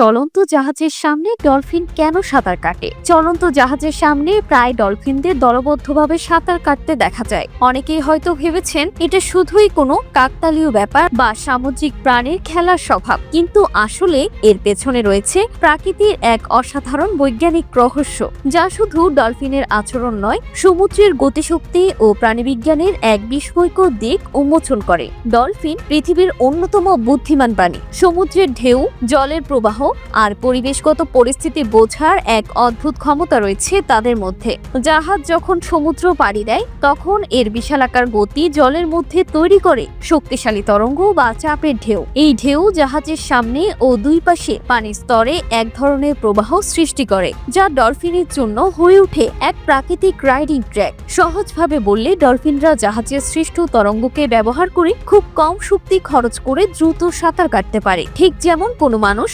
চলন্ত জাহাজের সামনে ডলফিন কেন সাঁতার কাটে? চলন্ত জাহাজের সামনে প্রায় ডলফিনদের দলবদ্ধভাবে সাঁতার কাটতে দেখা যায়। অনেকেই হয়তো ভেবেছেন এটা শুধুই কোনো কাকতালীয় ব্যাপার বা সামুদ্রিক প্রাণীর খেলার স্বভাব, কিন্তু আসলে এর পেছনে রয়েছে প্রাকৃতির এক অসাধারণ বৈজ্ঞানিক রহস্য, যা শুধু ডলফিনের আচরণ নয়, সমুদ্রের গতিশক্তি ও প্রাণীবিজ্ঞানের এক বিস্ময়কর দিক উন্মোচন করে। ডলফিন পৃথিবীর অন্যতম বুদ্ধিমান প্রাণী। সমুদ্রের ঢেউ, জলের প্রবাহ আর পরিবেশগত পরিস্থিতি বোঝার এক অদ্ভুত ক্ষমতা রয়েছে তাদের মধ্যে। জাহাজ যখন সমুদ্র পাড়ি দেয়, তখন এর বিশালাকার গতি জলের মধ্যে তৈরি করে শক্তিশালী তরঙ্গ বা চাপের ঢেউ। এই ঢেউ জাহাজের সামনে ও দুই পাশে পানির স্তরে এক ধরনের প্রবাহ সৃষ্টি করে, যা ডলফিনের জন্য হয়ে ওঠে এক প্রাকৃতিক রাইডিং ট্র্যাক। সহজভাবে বললে, ডলফিনরা জাহাজের সৃষ্ট তরঙ্গকে ব্যবহার করে খুব কম শক্তি খরচ করে দ্রুত সাঁতার কাটতে পারে, ঠিক যেমন কোনো মানুষ